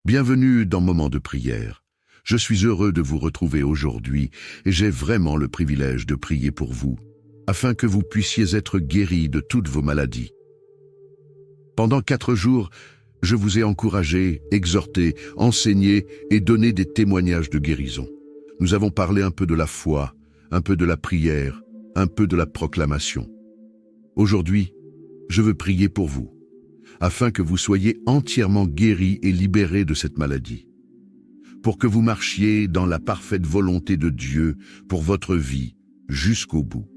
Bienvenue dans Moment de prière. Je suis heureux de vous retrouver aujourd'hui et j'ai vraiment le privilège de prier pour vous, afin que vous puissiez être guéris de toutes vos maladies. Pendant 4 jours, je vous ai encouragé, exhorté, enseigné et donné des témoignages de guérison. Nous avons parlé un peu de la foi, un peu de la prière, un peu de la proclamation. Aujourd'hui, je veux prier pour vous, afin que vous soyez entièrement guéris et libérés de cette maladie, pour que vous marchiez dans la parfaite volonté de Dieu pour votre vie jusqu'au bout.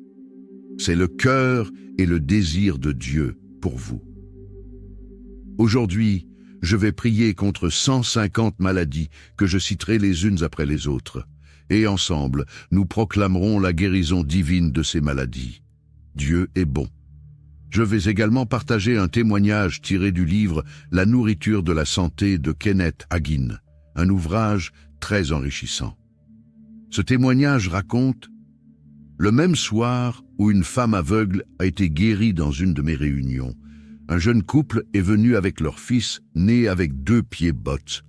C'est le cœur et le désir de Dieu pour vous. Aujourd'hui, je vais prier contre 150 maladies que je citerai les unes après les autres, et ensemble, nous proclamerons la guérison divine de ces maladies. Dieu est bon. Je vais également partager un témoignage tiré du livre « La nourriture de la santé » de Kenneth Hagin, un ouvrage très enrichissant. Ce témoignage raconte « Le même soir où une femme aveugle a été guérie dans une de mes réunions, un jeune couple est venu avec leur fils né avec 2 pieds-bottes.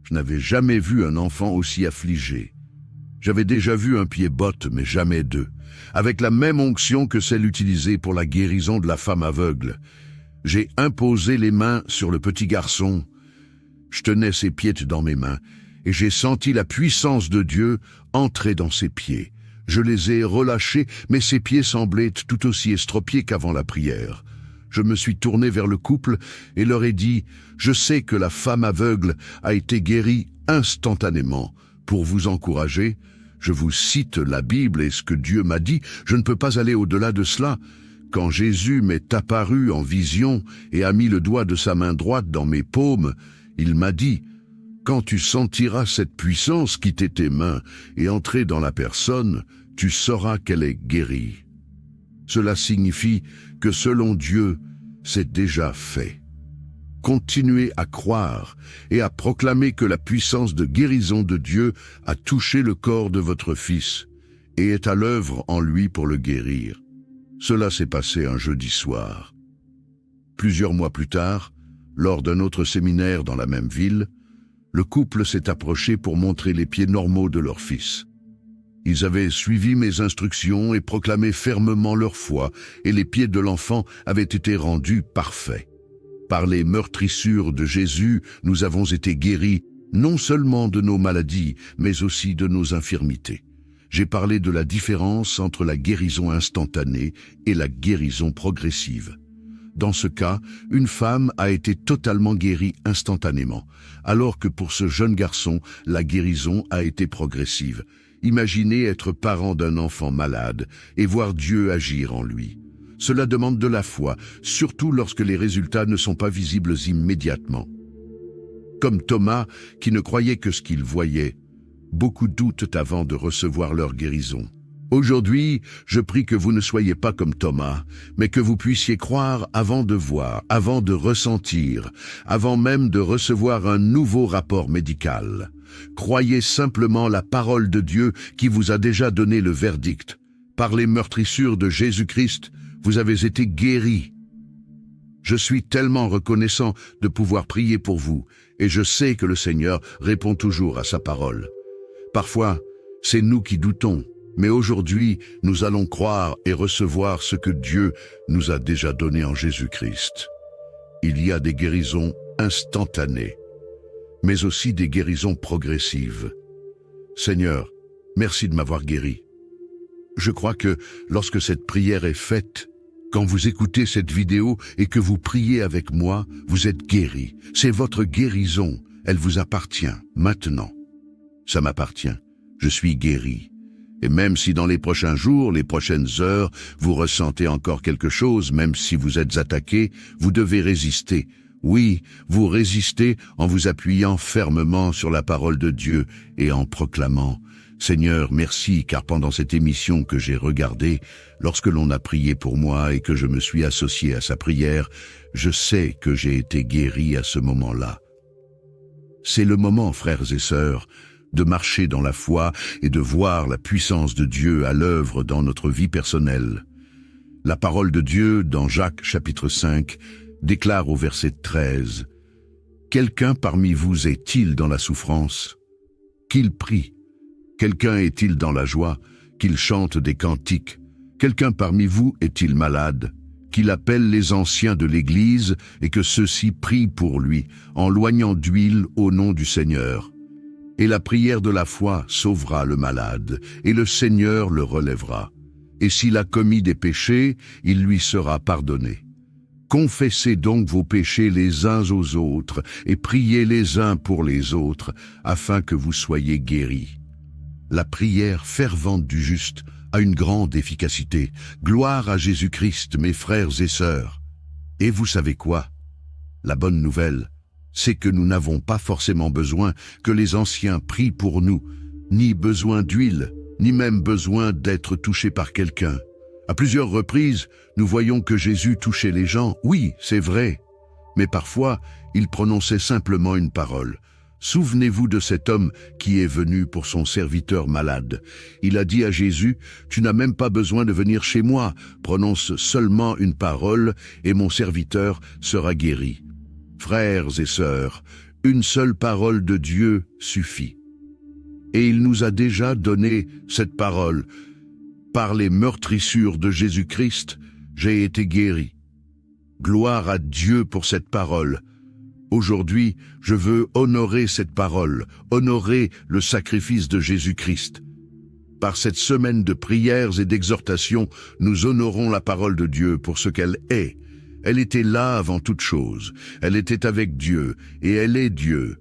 Je n'avais jamais vu un enfant aussi affligé. J'avais déjà vu un pied-botte, mais jamais 2. Avec la même onction que celle utilisée pour la guérison de la femme aveugle. J'ai imposé les mains sur le petit garçon. Je tenais ses pieds dans mes mains et j'ai senti la puissance de Dieu entrer dans ses pieds. Je les ai relâchés, mais ses pieds semblaient tout aussi estropiés qu'avant la prière. Je me suis tourné vers le couple et leur ai dit « Je sais que la femme aveugle a été guérie instantanément. Pour vous encourager, je vous cite la Bible et ce que Dieu m'a dit, je ne peux pas aller au-delà de cela. Quand Jésus m'est apparu en vision et a mis le doigt de sa main droite dans mes paumes, il m'a dit « Quand tu sentiras cette puissance quitter tes mains et entrer dans la personne, tu sauras qu'elle est guérie. » Cela signifie que selon Dieu, c'est déjà fait. Continuez à croire et à proclamer que la puissance de guérison de Dieu a touché le corps de votre fils et est à l'œuvre en lui pour le guérir. Cela s'est passé un jeudi soir. Plusieurs mois plus tard, lors d'un autre séminaire dans la même ville, le couple s'est approché pour montrer les pieds normaux de leur fils. Ils avaient suivi mes instructions et proclamé fermement leur foi, et les pieds de l'enfant avaient été rendus parfaits. Par les meurtrissures de Jésus, nous avons été guéris non seulement de nos maladies, mais aussi de nos infirmités. J'ai parlé de la différence entre la guérison instantanée et la guérison progressive. Dans ce cas, une femme a été totalement guérie instantanément, alors que pour ce jeune garçon, la guérison a été progressive. Imaginez être parent d'un enfant malade et voir Dieu agir en lui. Cela demande de la foi, surtout lorsque les résultats ne sont pas visibles immédiatement. Comme Thomas, qui ne croyait que ce qu'il voyait, beaucoup doutent avant de recevoir leur guérison. Aujourd'hui, je prie que vous ne soyez pas comme Thomas, mais que vous puissiez croire avant de voir, avant de ressentir, avant même de recevoir un nouveau rapport médical. Croyez simplement la parole de Dieu qui vous a déjà donné le verdict. Par les meurtrissures de Jésus-Christ, vous avez été guéris. Je suis tellement reconnaissant de pouvoir prier pour vous, et je sais que le Seigneur répond toujours à sa parole. Parfois, c'est nous qui doutons, mais aujourd'hui, nous allons croire et recevoir ce que Dieu nous a déjà donné en Jésus-Christ. Il y a des guérisons instantanées, mais aussi des guérisons progressives. Seigneur, merci de m'avoir guéri. Je crois que lorsque cette prière est faite, quand vous écoutez cette vidéo et que vous priez avec moi, vous êtes guéri. C'est votre guérison. Elle vous appartient maintenant. Ça m'appartient. Je suis guéri. Et même si dans les prochains jours, les prochaines heures, vous ressentez encore quelque chose, même si vous êtes attaqué, vous devez résister. Oui, vous résistez en vous appuyant fermement sur la parole de Dieu et en proclamant « Seigneur, merci, car pendant cette émission que j'ai regardée, lorsque l'on a prié pour moi et que je me suis associé à sa prière, je sais que j'ai été guéri à ce moment-là. » C'est le moment, frères et sœurs, de marcher dans la foi et de voir la puissance de Dieu à l'œuvre dans notre vie personnelle. La parole de Dieu, dans Jacques chapitre 5, déclare au verset 13 « quelqu'un parmi vous est-il dans la souffrance, qu'il prie. Quelqu'un est-il dans la joie, qu'il chante des cantiques. Quelqu'un parmi vous est-il malade, qu'il appelle les anciens de l'Église et que ceux-ci prient pour lui, en loignant d'huile au nom du Seigneur. Et la prière de la foi sauvera le malade, et le Seigneur le relèvera. Et s'il a commis des péchés, il lui sera pardonné. Confessez donc vos péchés les uns aux autres, et priez les uns pour les autres, afin que vous soyez guéris. La prière fervente du juste a une grande efficacité. Gloire à Jésus-Christ, mes frères et sœurs. Et vous savez quoi? La bonne nouvelle, c'est que nous n'avons pas forcément besoin que les anciens prient pour nous, ni besoin d'huile, ni même besoin d'être touchés par quelqu'un. À plusieurs reprises, nous voyons que Jésus touchait les gens. Oui, c'est vrai. Mais parfois, il prononçait simplement une parole. Souvenez-vous de cet homme qui est venu pour son serviteur malade. Il a dit à Jésus, « Tu n'as même pas besoin de venir chez moi, prononce seulement une parole et mon serviteur sera guéri. » Frères et sœurs, une seule parole de Dieu suffit. Et il nous a déjà donné cette parole. Par les meurtrissures de Jésus-Christ, j'ai été guéri. Gloire à Dieu pour cette parole. Aujourd'hui, je veux honorer cette parole, honorer le sacrifice de Jésus-Christ. Par cette semaine de prières et d'exhortations, nous honorons la parole de Dieu pour ce qu'elle est. Elle était là avant toute chose, elle était avec Dieu, et elle est Dieu.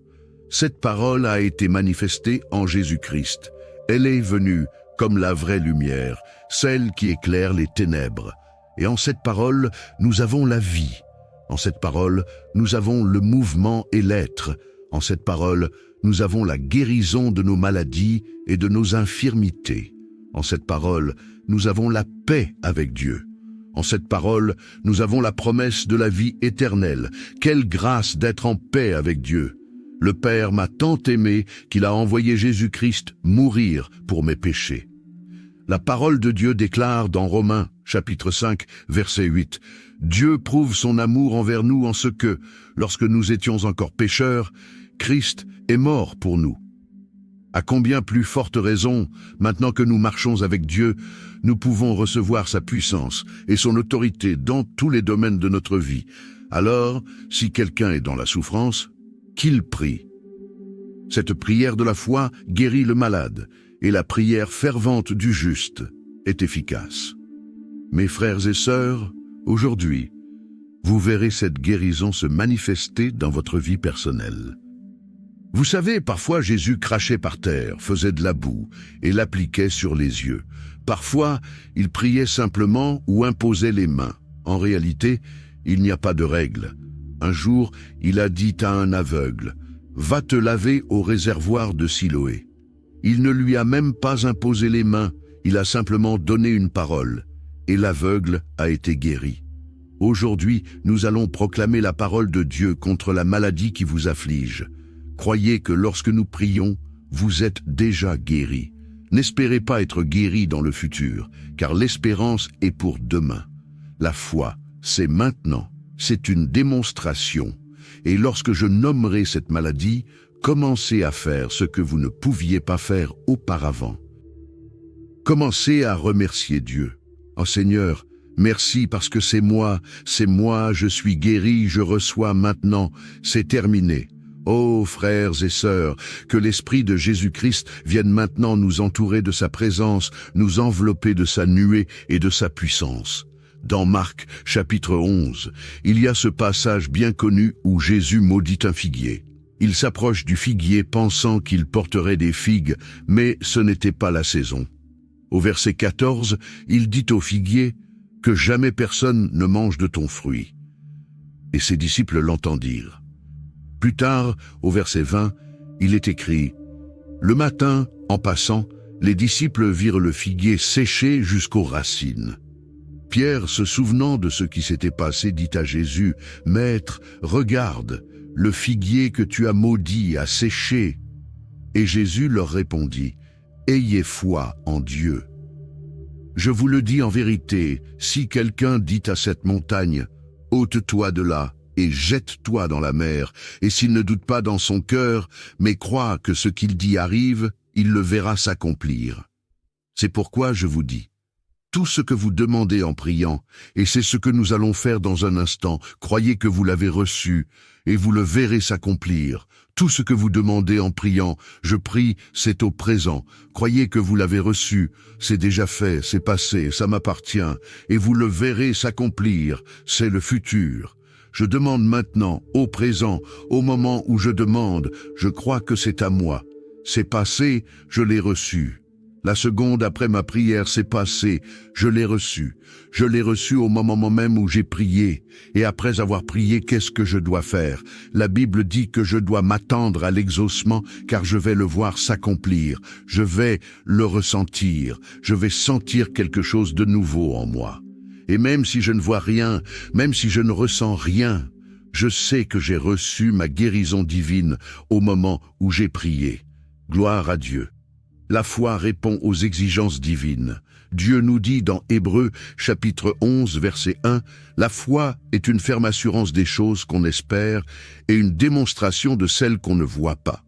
Cette parole a été manifestée en Jésus-Christ. Elle est venue comme la vraie lumière, celle qui éclaire les ténèbres. Et en cette parole, nous avons la vie. En cette parole, nous avons le mouvement et l'être. En cette parole, nous avons la guérison de nos maladies et de nos infirmités. En cette parole, nous avons la paix avec Dieu. En cette parole, nous avons la promesse de la vie éternelle. Quelle grâce d'être en paix avec Dieu! Le Père m'a tant aimé qu'il a envoyé Jésus-Christ mourir pour mes péchés. La parole de Dieu déclare dans Romains, chapitre 5, verset 8, « Dieu prouve son amour envers nous en ce que, lorsque nous étions encore pécheurs, Christ est mort pour nous. » À combien plus forte raison, maintenant que nous marchons avec Dieu, nous pouvons recevoir sa puissance et son autorité dans tous les domaines de notre vie. Alors, si quelqu'un est dans la souffrance, qu'il prie. Cette prière de la foi guérit le malade, et la prière fervente du juste est efficace. Mes frères et sœurs, aujourd'hui, vous verrez cette guérison se manifester dans votre vie personnelle. Vous savez, parfois Jésus crachait par terre, faisait de la boue et l'appliquait sur les yeux. Parfois, il priait simplement ou imposait les mains. En réalité, il n'y a pas de règle. Un jour, il a dit à un aveugle, « Va te laver au réservoir de Siloé. » Il ne lui a même pas imposé les mains, il a simplement donné une parole, et l'aveugle a été guéri. Aujourd'hui, nous allons proclamer la parole de Dieu contre la maladie qui vous afflige. Croyez que lorsque nous prions, vous êtes déjà guéris. N'espérez pas être guéri dans le futur, car l'espérance est pour demain. La foi, c'est maintenant, c'est une démonstration. Et lorsque je nommerai cette maladie, commencez à faire ce que vous ne pouviez pas faire auparavant. Commencez à remercier Dieu. « Oh Seigneur, merci parce que c'est moi, je suis guéri, je reçois maintenant, c'est terminé. » Ô frères et sœurs, que l'Esprit de Jésus-Christ vienne maintenant nous entourer de sa présence, nous envelopper de sa nuée et de sa puissance. Dans Marc, chapitre 11, il y a ce passage bien connu où Jésus maudit un figuier. Il s'approche du figuier pensant qu'il porterait des figues, mais ce n'était pas la saison. Au verset 14, il dit au figuier « Que jamais personne ne mange de ton fruit. » Et ses disciples l'entendirent. Plus tard, au verset 20, il est écrit « Le matin, en passant, les disciples virent le figuier séché jusqu'aux racines. » Pierre, se souvenant de ce qui s'était passé, dit à Jésus, « Maître, regarde, le figuier que tu as maudit a séché. » Et Jésus leur répondit, « Ayez foi en Dieu. Je vous le dis en vérité, si quelqu'un dit à cette montagne, « Ôte-toi de là, et jette-toi dans la mer, et s'il ne doute pas dans son cœur, mais croit que ce qu'il dit arrive, il le verra s'accomplir. C'est pourquoi je vous dis, tout ce que vous demandez en priant, et c'est ce que nous allons faire dans un instant, croyez que vous l'avez reçu, et vous le verrez s'accomplir. Tout ce que vous demandez en priant, je prie, c'est au présent. Croyez que vous l'avez reçu, c'est déjà fait, c'est passé, ça m'appartient, et vous le verrez s'accomplir, c'est le futur. Je demande maintenant, au présent, au moment où je demande, je crois que c'est à moi. C'est passé, je l'ai reçu. La seconde après ma prière s'est passée, je l'ai reçu. Je l'ai reçu au moment même où j'ai prié. Et après avoir prié, qu'est-ce que je dois faire? La Bible dit que je dois m'attendre à l'exaucement, car je vais le voir s'accomplir. Je vais le ressentir. Je vais sentir quelque chose de nouveau en moi. Et même si je ne vois rien, même si je ne ressens rien, je sais que j'ai reçu ma guérison divine au moment où j'ai prié. Gloire à Dieu. La foi répond aux exigences divines. Dieu nous dit dans Hébreux, chapitre 11, verset 1, « La foi est une ferme assurance des choses qu'on espère et une démonstration de celles qu'on ne voit pas. »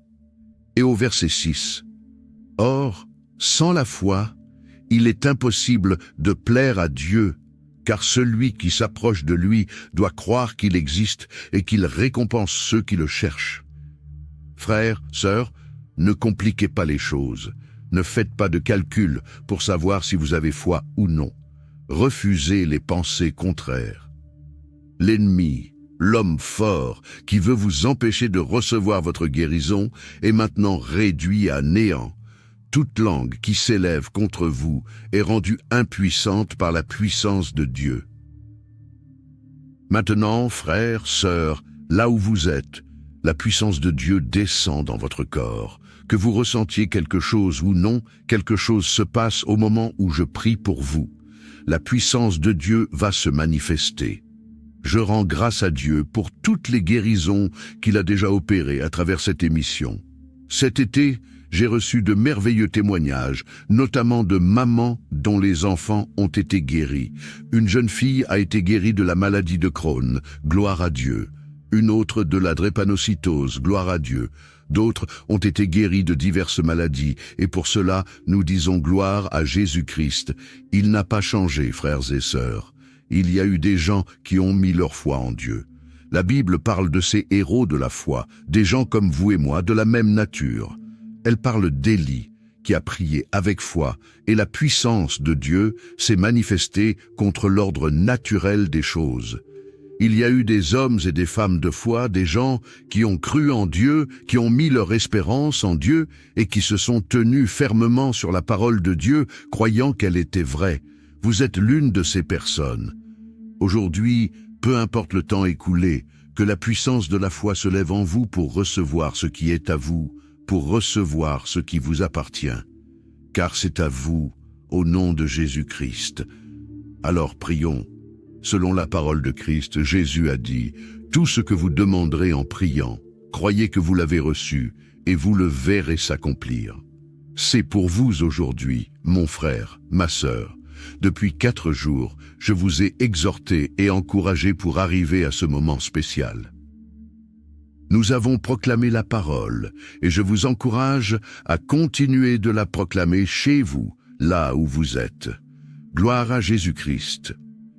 Et au verset 6, « Or, sans la foi, il est impossible de plaire à Dieu, car celui qui s'approche de lui doit croire qu'il existe et qu'il récompense ceux qui le cherchent. » Frères, sœurs, ne compliquez pas les choses. Ne faites pas de calcul pour savoir si vous avez foi ou non. Refusez les pensées contraires. L'ennemi, l'homme fort qui veut vous empêcher de recevoir votre guérison, est maintenant réduit à néant. Toute langue qui s'élève contre vous est rendue impuissante par la puissance de Dieu. Maintenant, frères, sœurs, là où vous êtes, la puissance de Dieu descend dans votre corps. Que vous ressentiez quelque chose ou non, quelque chose se passe au moment où je prie pour vous. La puissance de Dieu va se manifester. Je rends grâce à Dieu pour toutes les guérisons qu'il a déjà opérées à travers cette émission. Cet été, j'ai reçu de merveilleux témoignages, notamment de mamans dont les enfants ont été guéris. Une jeune fille a été guérie de la maladie de Crohn, gloire à Dieu. Une autre de la drépanocytose, gloire à Dieu. D'autres ont été guéris de diverses maladies, et pour cela, nous disons gloire à Jésus-Christ. Il n'a pas changé, frères et sœurs. Il y a eu des gens qui ont mis leur foi en Dieu. La Bible parle de ces héros de la foi, des gens comme vous et moi, de la même nature. Elle parle d'Élie, qui a prié avec foi, et la puissance de Dieu s'est manifestée contre l'ordre naturel des choses. Il y a eu des hommes et des femmes de foi, des gens qui ont cru en Dieu, qui ont mis leur espérance en Dieu et qui se sont tenus fermement sur la parole de Dieu, croyant qu'elle était vraie. Vous êtes l'une de ces personnes. Aujourd'hui, peu importe le temps écoulé, que la puissance de la foi se lève en vous pour recevoir ce qui est à vous, pour recevoir ce qui vous appartient. Car c'est à vous, au nom de Jésus-Christ. Alors prions. Selon la parole de Christ, Jésus a dit, « Tout ce que vous demanderez en priant, croyez que vous l'avez reçu, et vous le verrez s'accomplir. » C'est pour vous aujourd'hui, mon frère, ma sœur. Depuis 4 jours, je vous ai exhorté et encouragé pour arriver à ce moment spécial. Nous avons proclamé la parole, et je vous encourage à continuer de la proclamer chez vous, là où vous êtes. Gloire à Jésus-Christ.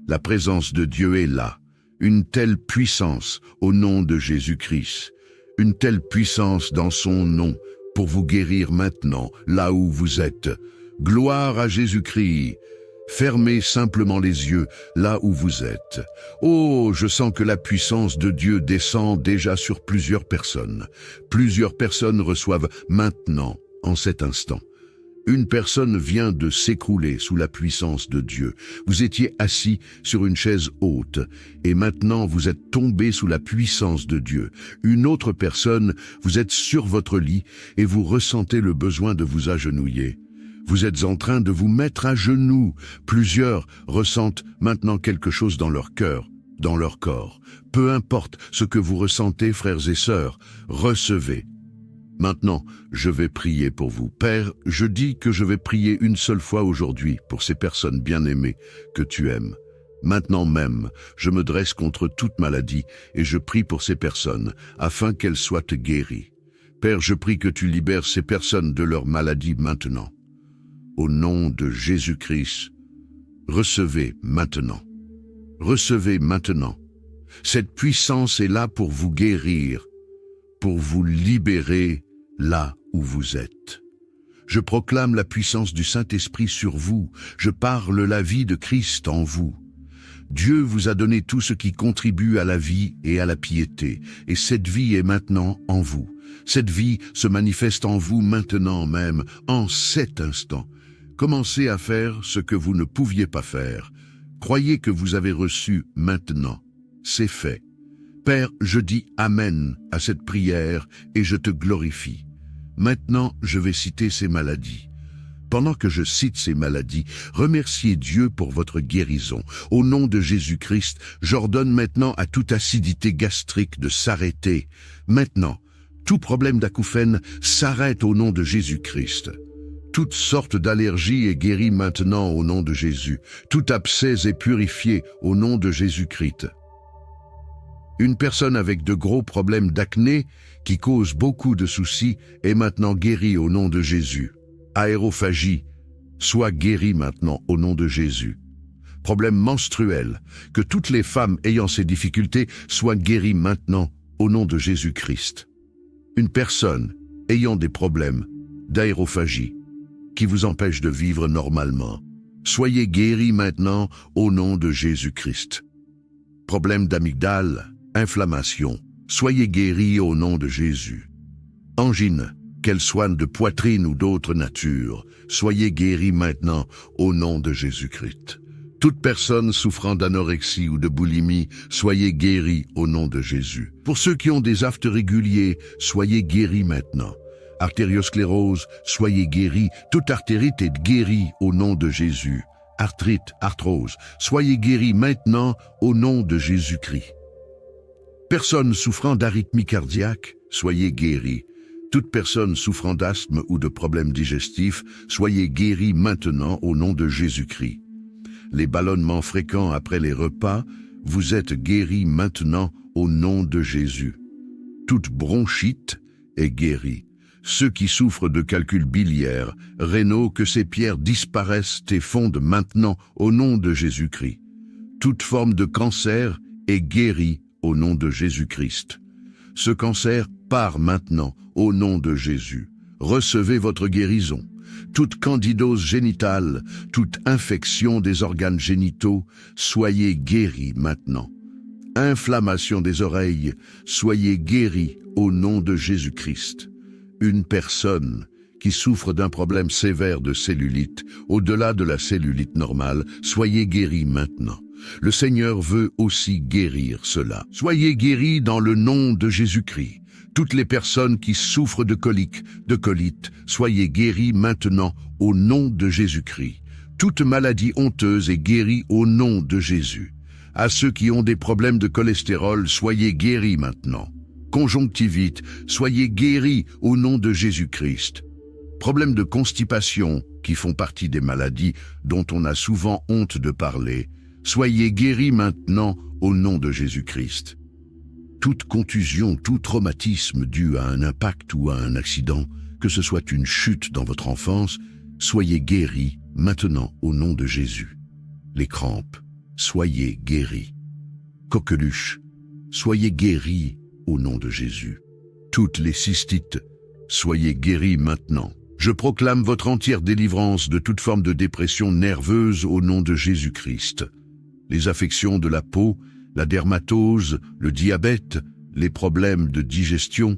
La présence de Dieu est là, une telle puissance au nom de Jésus-Christ, une telle puissance dans son nom pour vous guérir maintenant, là où vous êtes. Gloire à Jésus-Christ. Fermez simplement les yeux là où vous êtes. Oh, je sens que la puissance de Dieu descend déjà sur plusieurs personnes. Plusieurs personnes reçoivent maintenant, en cet instant. Une personne vient de s'écrouler sous la puissance de Dieu. Vous étiez assis sur une chaise haute et maintenant vous êtes tombé sous la puissance de Dieu. Une autre personne, vous êtes sur votre lit et vous ressentez le besoin de vous agenouiller. Vous êtes en train de vous mettre à genoux. Plusieurs ressentent maintenant quelque chose dans leur cœur, dans leur corps. Peu importe ce que vous ressentez, frères et sœurs, recevez. Maintenant, je vais prier pour vous. Père, je dis que je vais prier une seule fois aujourd'hui pour ces personnes bien-aimées que tu aimes. Maintenant même, je me dresse contre toute maladie et je prie pour ces personnes, afin qu'elles soient guéries. Père, je prie que tu libères ces personnes de leur maladie maintenant. Au nom de Jésus-Christ, recevez maintenant. Recevez maintenant. Cette puissance est là pour vous guérir, pour vous libérer là où vous êtes. Je proclame la puissance du Saint-Esprit sur vous. Je parle la vie de Christ en vous. Dieu vous a donné tout ce qui contribue à la vie et à la piété, et cette vie est maintenant en vous. Cette vie se manifeste en vous maintenant même, en cet instant. Commencez à faire ce que vous ne pouviez pas faire. Croyez que vous avez reçu maintenant. C'est fait. Père, je dis Amen à cette prière et je te glorifie. Maintenant, je vais citer ces maladies. Pendant que je cite ces maladies, remerciez Dieu pour votre guérison. Au nom de Jésus-Christ, j'ordonne maintenant à toute acidité gastrique de s'arrêter. Maintenant, tout problème d'acouphène s'arrête au nom de Jésus-Christ. Toute sorte d'allergie est guérie maintenant au nom de Jésus. Tout abcès est purifié au nom de Jésus-Christ. Une personne avec de gros problèmes d'acné qui cause beaucoup de soucis est maintenant guérie au nom de Jésus. Aérophagie, soit guérie maintenant au nom de Jésus. Problème menstruel, que toutes les femmes ayant ces difficultés soient guéries maintenant au nom de Jésus-Christ. Une personne ayant des problèmes d'aérophagie qui vous empêchent de vivre normalement, soyez guéris maintenant au nom de Jésus-Christ. Problème d'amygdale, inflammation, soyez guéris au nom de Jésus. Angine, qu'elle soit de poitrine ou d'autre nature, soyez guéris maintenant au nom de Jésus-Christ. Toute personne souffrant d'anorexie ou de boulimie, soyez guéris au nom de Jésus. Pour ceux qui ont des aftes réguliers, soyez guéris maintenant. Artériosclérose, soyez guéris. Toute artérite est guérie au nom de Jésus. Arthrite, arthrose, soyez guéris maintenant au nom de Jésus-Christ. Personne souffrant d'arythmie cardiaque, soyez guéris. Toute personne souffrant d'asthme ou de problèmes digestifs, soyez guéris maintenant au nom de Jésus-Christ. Les ballonnements fréquents après les repas, vous êtes guéris maintenant au nom de Jésus. Toute bronchite est guérie. Ceux qui souffrent de calculs biliaires, rénaux, que ces pierres disparaissent et fondent maintenant au nom de Jésus-Christ. Toute forme de cancer est guérie au nom de Jésus-Christ. Ce cancer part maintenant au nom de Jésus. Recevez votre guérison. Toute candidose génitale, toute infection des organes génitaux, soyez guéris maintenant. Inflammation des oreilles, soyez guéris au nom de Jésus-Christ. Une personne qui souffre d'un problème sévère de cellulite, au-delà de la cellulite normale, soyez guéris maintenant. Le Seigneur veut aussi guérir cela. Soyez guéris dans le nom de Jésus-Christ. Toutes les personnes qui souffrent de coliques, de colite, soyez guéris maintenant au nom de Jésus-Christ. Toute maladie honteuse est guérie au nom de Jésus. À ceux qui ont des problèmes de cholestérol, soyez guéris maintenant. Conjonctivite, soyez guéris au nom de Jésus-Christ. Problèmes de constipation, qui font partie des maladies dont on a souvent honte de parler, soyez guéris maintenant au nom de Jésus-Christ. Toute contusion, tout traumatisme dû à un impact ou à un accident, que ce soit une chute dans votre enfance, soyez guéris maintenant au nom de Jésus. Les crampes, soyez guéris. Coqueluche, soyez guéris au nom de Jésus. Toutes les cystites, soyez guéris maintenant. Je proclame votre entière délivrance de toute forme de dépression nerveuse au nom de Jésus-Christ. Les affections de la peau, la dermatose, le diabète, les problèmes de digestion,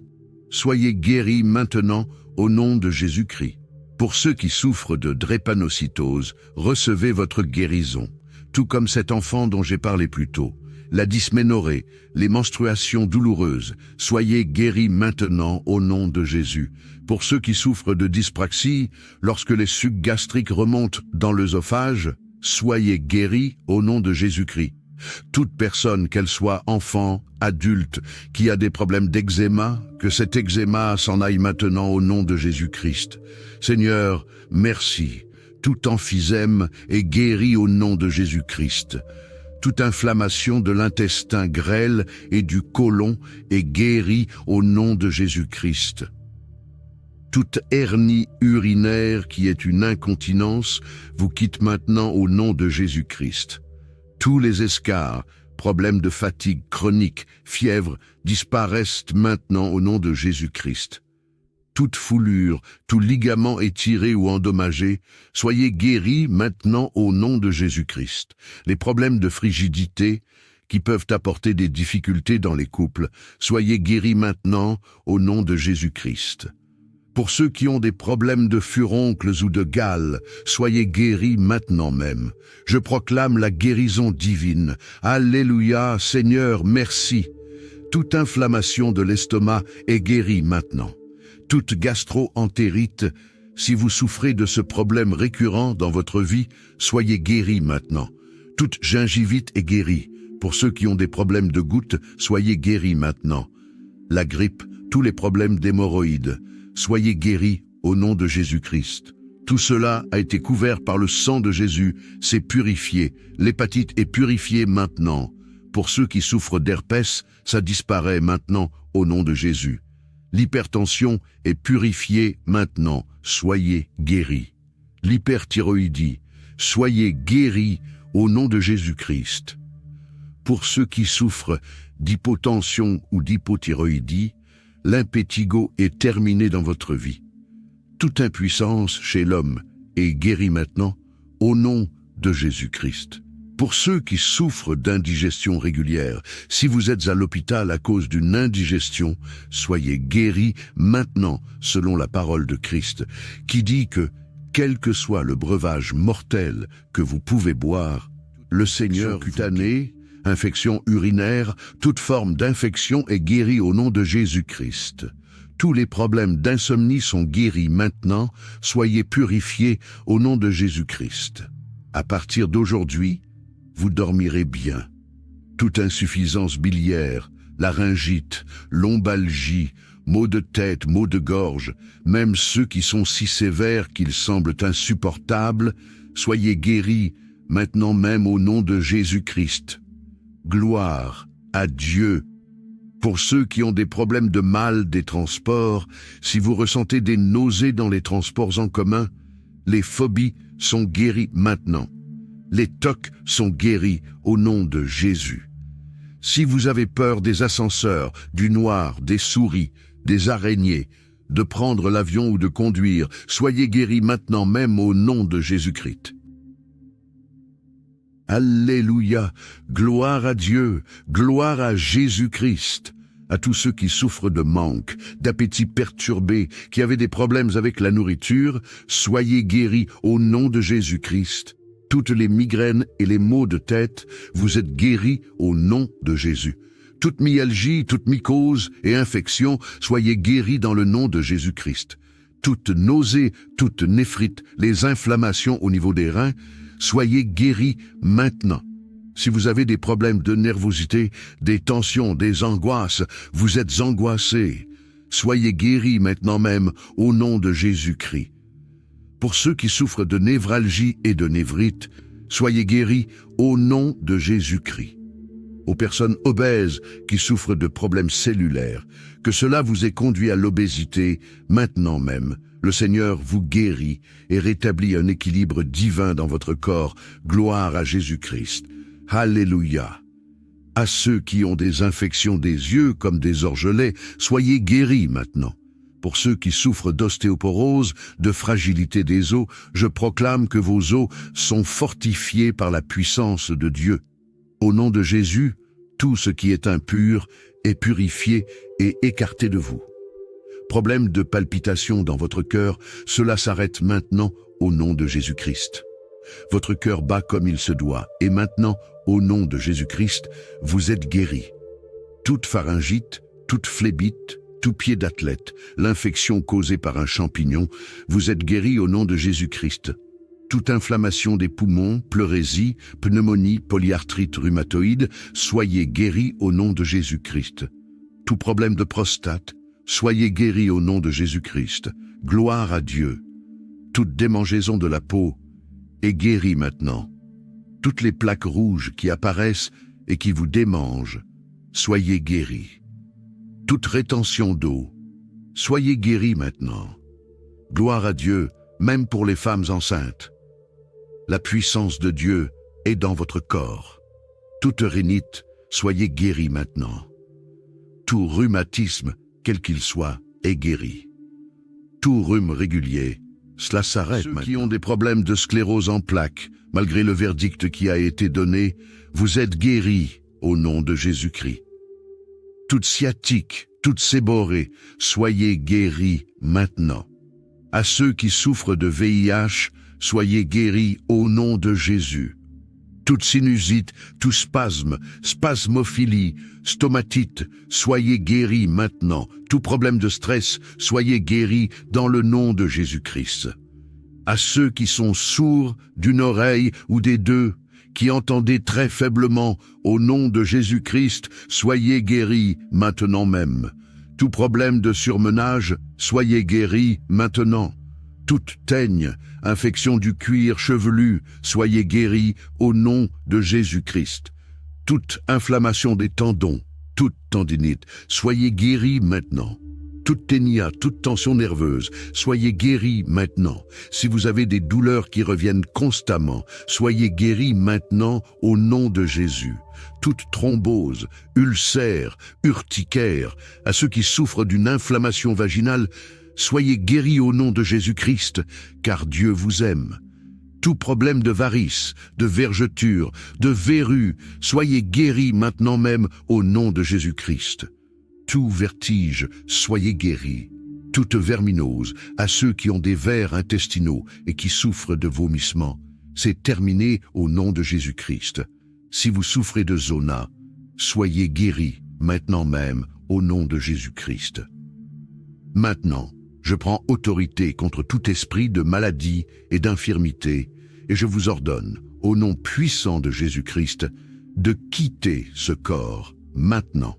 soyez guéris maintenant au nom de Jésus-Christ. Pour ceux qui souffrent de drépanocytose, recevez votre guérison, tout comme cet enfant dont j'ai parlé plus tôt. La dysménorrhée, les menstruations douloureuses, soyez guéris maintenant au nom de Jésus. Pour ceux qui souffrent de dyspraxie, lorsque les sucs gastriques remontent dans l'œsophage, soyez guéris au nom de Jésus-Christ. Toute personne, qu'elle soit enfant, adulte, qui a des problèmes d'eczéma, que cet eczéma s'en aille maintenant au nom de Jésus-Christ. Seigneur, merci. Tout emphysème est guéri au nom de Jésus-Christ. Toute inflammation de l'intestin grêle et du côlon est guérie au nom de Jésus-Christ. Toute hernie urinaire qui est une incontinence vous quitte maintenant au nom de Jésus-Christ. Tous les escarres, problèmes de fatigue chronique, fièvre, disparaissent maintenant au nom de Jésus-Christ. Toute foulure, tout ligament étiré ou endommagé, soyez guéris maintenant au nom de Jésus-Christ. Les problèmes de frigidité, qui peuvent apporter des difficultés dans les couples, soyez guéris maintenant au nom de Jésus-Christ. Pour ceux qui ont des problèmes de furoncles ou de gales, soyez guéris maintenant même. Je proclame la guérison divine. Alléluia, Seigneur, merci. Toute inflammation de l'estomac est guérie maintenant. Toute gastro-entérite, si vous souffrez de ce problème récurrent dans votre vie, soyez guéris maintenant. Toute gingivite est guérie. Pour ceux qui ont des problèmes de gouttes, soyez guéris maintenant. La grippe, tous les problèmes d'hémorroïdes, soyez guéris au nom de Jésus-Christ. Tout cela a été couvert par le sang de Jésus, c'est purifié. L'hépatite est purifiée maintenant. Pour ceux qui souffrent d'herpès, ça disparaît maintenant au nom de Jésus. L'hypertension est purifiée maintenant, soyez guéris. L'hyperthyroïdie, soyez guéris au nom de Jésus-Christ. Pour ceux qui souffrent d'hypotension ou d'hypothyroïdie, l'impétigo est terminé dans votre vie. Toute impuissance chez l'homme est guérie maintenant au nom de Jésus-Christ. Pour ceux qui souffrent d'indigestion régulière, si vous êtes à l'hôpital à cause d'une indigestion, soyez guéris maintenant selon la parole de Christ, qui dit que, quel que soit le breuvage mortel que vous pouvez boire, le Seigneur cutané, infection urinaire, toute forme d'infection est guérie au nom de Jésus-Christ. Tous les problèmes d'insomnie sont guéris maintenant, soyez purifiés au nom de Jésus-Christ. À partir d'aujourd'hui, vous dormirez bien. Toute insuffisance biliaire, laryngite, lombalgie, maux de tête, maux de gorge, même ceux qui sont si sévères qu'ils semblent insupportables, soyez guéris maintenant même au nom de Jésus-Christ. Gloire à Dieu. Pour ceux qui ont des problèmes de mal des transports, si vous ressentez des nausées dans les transports en commun, les phobies sont guéries maintenant. Les TOC sont guéris au nom de Jésus. Si vous avez peur des ascenseurs, du noir, des souris, des araignées, de prendre l'avion ou de conduire, soyez guéris maintenant même au nom de Jésus-Christ. Alléluia, gloire à Dieu, gloire à Jésus-Christ. À tous ceux qui souffrent de manque, d'appétit perturbé, qui avaient des problèmes avec la nourriture, soyez guéris au nom de Jésus-Christ. Toutes les migraines et les maux de tête, vous êtes guéris au nom de Jésus. Toute myalgie, toute mycose et infection, soyez guéris dans le nom de Jésus-Christ. Toute nausée, toute néphrite, les inflammations au niveau des reins, soyez guéris maintenant. Si vous avez des problèmes de nervosité, des tensions, des angoisses, vous êtes angoissés, soyez guéris maintenant même au nom de Jésus-Christ. Pour ceux qui souffrent de névralgie et de névrite, soyez guéris au nom de Jésus-Christ. Aux personnes obèses qui souffrent de problèmes cellulaires, que cela vous ait conduit à l'obésité, maintenant même, le Seigneur vous guérit et rétablit un équilibre divin dans votre corps. Gloire à Jésus-Christ. Alléluia. À ceux qui ont des infections des yeux comme des orgelets, soyez guéris maintenant. Pour ceux qui souffrent d'ostéoporose, de fragilité des os, je proclame que vos os sont fortifiés par la puissance de Dieu. Au nom de Jésus, tout ce qui est impur est purifié et écarté de vous. Problème de palpitation dans votre cœur, cela s'arrête maintenant au nom de Jésus-Christ. Votre cœur bat comme il se doit, et maintenant, au nom de Jésus-Christ, vous êtes guéris. Toute pharyngite, toute phlébite, tout pied d'athlète, l'infection causée par un champignon, vous êtes guéris au nom de Jésus-Christ. Toute inflammation des poumons, pleurésie, pneumonie, polyarthrite rhumatoïde, soyez guéris au nom de Jésus-Christ. Tout problème de prostate, soyez guéris au nom de Jésus-Christ. Gloire à Dieu. Toute démangeaison de la peau est guérie maintenant. toutes les plaques rouges qui apparaissent et qui vous démangent, soyez guéris. Toute rétention d'eau, soyez guéris maintenant. Gloire à Dieu, même pour les femmes enceintes. La puissance de Dieu est dans votre corps. Toute rhinite, soyez guéris maintenant. Tout rhumatisme, quel qu'il soit, est guéri. Tout rhume régulier, cela s'arrête maintenant. Ceux qui ont des problèmes de sclérose en plaques, malgré le verdict qui a été donné, vous êtes guéris au nom de Jésus-Christ. Toute sciatique, toute séborrhée, soyez guéris maintenant. À ceux qui souffrent de VIH, soyez guéris au nom de Jésus. Toute sinusite, tout spasme, spasmophilie, stomatite, soyez guéris maintenant. Tout problème de stress, soyez guéris dans le nom de Jésus-Christ. À ceux qui sont sourds d'une oreille ou des deux, qui entendez très faiblement, au nom de Jésus-Christ, soyez guéris maintenant même. Tout problème de surmenage, soyez guéris maintenant. Toute teigne, infection du cuir chevelu, soyez guéris au nom de Jésus-Christ. Toute inflammation des tendons, toute tendinite, soyez guéris maintenant. Toute ténia, toute tension nerveuse, soyez guéris maintenant. Si vous avez des douleurs qui reviennent constamment, soyez guéris maintenant au nom de Jésus. Toute thrombose, ulcère, urticaire, à ceux qui souffrent d'une inflammation vaginale, soyez guéris au nom de Jésus-Christ, car Dieu vous aime. Tout problème de varices, de vergeture, de verrues, soyez guéris maintenant même au nom de Jésus-Christ. Tout vertige, soyez guéris. Toute verminose, à ceux qui ont des vers intestinaux et qui souffrent de vomissements, c'est terminé au nom de Jésus-Christ. Si vous souffrez de zona, soyez guéris maintenant même au nom de Jésus-Christ. Maintenant, je prends autorité contre tout esprit de maladie et d'infirmité, et je vous ordonne, au nom puissant de Jésus-Christ, de quitter ce corps maintenant.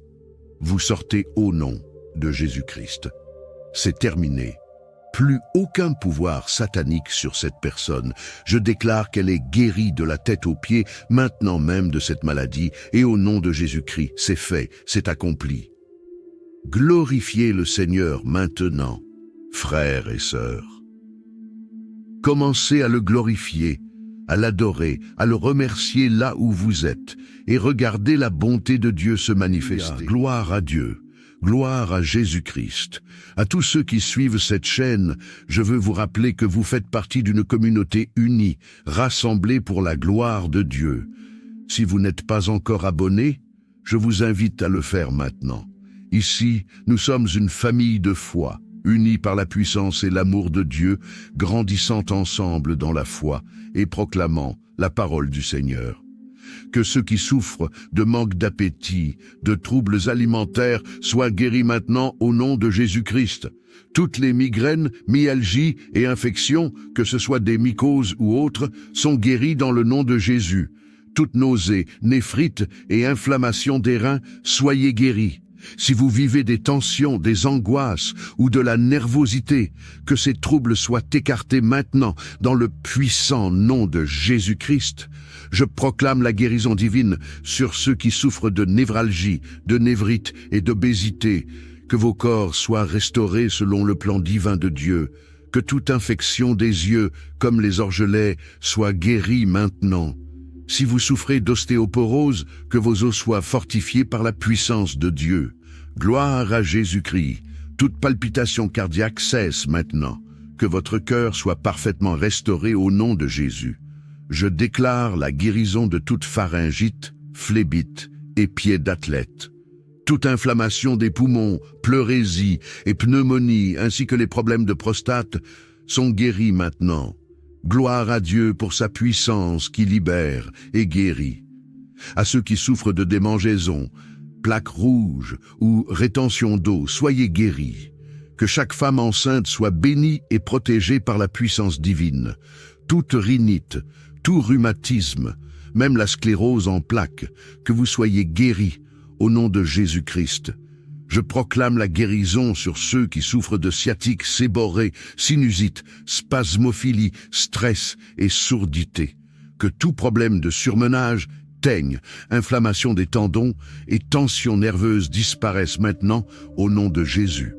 Vous sortez au nom de Jésus-Christ. C'est terminé. Plus aucun pouvoir satanique sur cette personne. Je déclare qu'elle est guérie de la tête aux pieds, maintenant même de cette maladie, et au nom de Jésus-Christ, c'est fait, c'est accompli. Glorifiez le Seigneur maintenant, frères et sœurs. Commencez à le glorifier, à l'adorer, à le remercier là où vous êtes, et regardez la bonté de Dieu se manifester. Gloire à Dieu, gloire à Jésus-Christ. À tous ceux qui suivent cette chaîne, je veux vous rappeler que vous faites partie d'une communauté unie, rassemblée pour la gloire de Dieu. Si vous n'êtes pas encore abonné, je vous invite à le faire maintenant. Ici, nous sommes une famille de foi, unis par la puissance et l'amour de Dieu, grandissant ensemble dans la foi et proclamant la parole du Seigneur. Que ceux qui souffrent de manque d'appétit, de troubles alimentaires soient guéris maintenant au nom de Jésus-Christ. Toutes les migraines, myalgies et infections, que ce soit des mycoses ou autres, sont guéries dans le nom de Jésus. Toute nausée, néphrite et inflammation des reins, soyez guéris. Si vous vivez des tensions, des angoisses ou de la nervosité, que ces troubles soient écartés maintenant dans le puissant nom de Jésus-Christ. Je proclame la guérison divine sur ceux qui souffrent de névralgie, de névrite et d'obésité. Que vos corps soient restaurés selon le plan divin de Dieu. Que toute infection des yeux, comme les orgelets, soit guérie maintenant. Si vous souffrez d'ostéoporose, que vos os soient fortifiés par la puissance de Dieu. Gloire à Jésus-Christ. Toute palpitation cardiaque cesse maintenant. Que votre cœur soit parfaitement restauré au nom de Jésus. Je déclare la guérison de toute pharyngite, phlébite et pied d'athlète. Toute inflammation des poumons, pleurésie et pneumonie, ainsi que les problèmes de prostate, sont guéris maintenant. Gloire à Dieu pour sa puissance qui libère et guérit. À ceux qui souffrent de démangeaisons, plaques rouges ou rétention d'eau, soyez guéris. Que chaque femme enceinte soit bénie et protégée par la puissance divine. Toute rhinite, tout rhumatisme, même la sclérose en plaques, que vous soyez guéris au nom de Jésus-Christ. Je proclame la guérison sur ceux qui souffrent de sciatique, séborrhée, sinusite, spasmophilie, stress et sourdité. que tout problème de surmenage, teigne, inflammation des tendons et tension nerveuse disparaissent maintenant au nom de Jésus.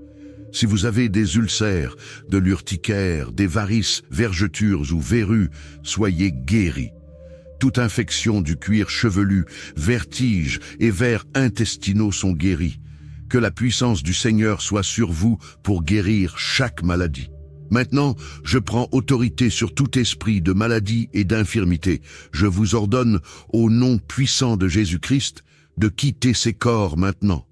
Si vous avez des ulcères, de l'urticaire, des varices, vergetures ou verrues, soyez guéris. Toute infection du cuir chevelu, vertiges et vers intestinaux sont guéris. Que la puissance du Seigneur soit sur vous pour guérir chaque maladie. Maintenant, je prends autorité sur tout esprit de maladie et d'infirmité. Je vous ordonne, au nom puissant de Jésus-Christ, de quitter ces corps maintenant.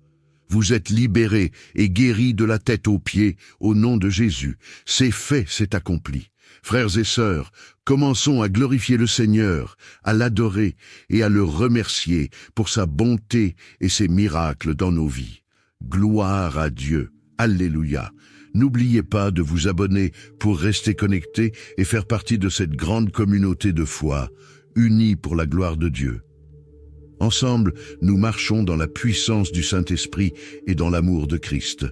Vous êtes libérés et guéris de la tête aux pieds, au nom de Jésus. C'est fait, c'est accompli. Frères et sœurs, commençons à glorifier le Seigneur, à l'adorer et à le remercier pour sa bonté et ses miracles dans nos vies. Gloire à Dieu. Alléluia. N'oubliez pas de vous abonner pour rester connecté et faire partie de cette grande communauté de foi, unie pour la gloire de Dieu. Ensemble, nous marchons dans la puissance du Saint-Esprit et dans l'amour de Christ.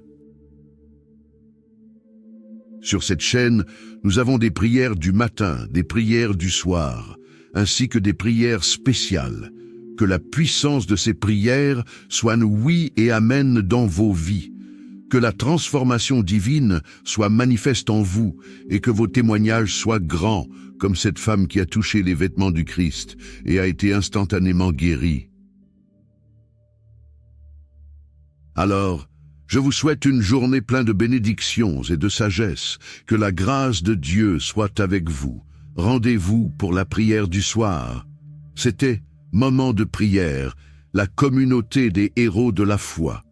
Sur cette chaîne, nous avons des prières du matin, des prières du soir, ainsi que des prières spéciales. Que la puissance de ces prières soit oui et amen dans vos vies. Que la transformation divine soit manifeste en vous et que vos témoignages soient grands, comme cette femme qui a touché les vêtements du Christ et a été instantanément guérie. Alors, je vous souhaite une journée pleine de bénédictions et de sagesse. Que la grâce de Dieu soit avec vous. Rendez-vous pour la prière du soir. C'était Moment de prière, la communauté des héros de la foi.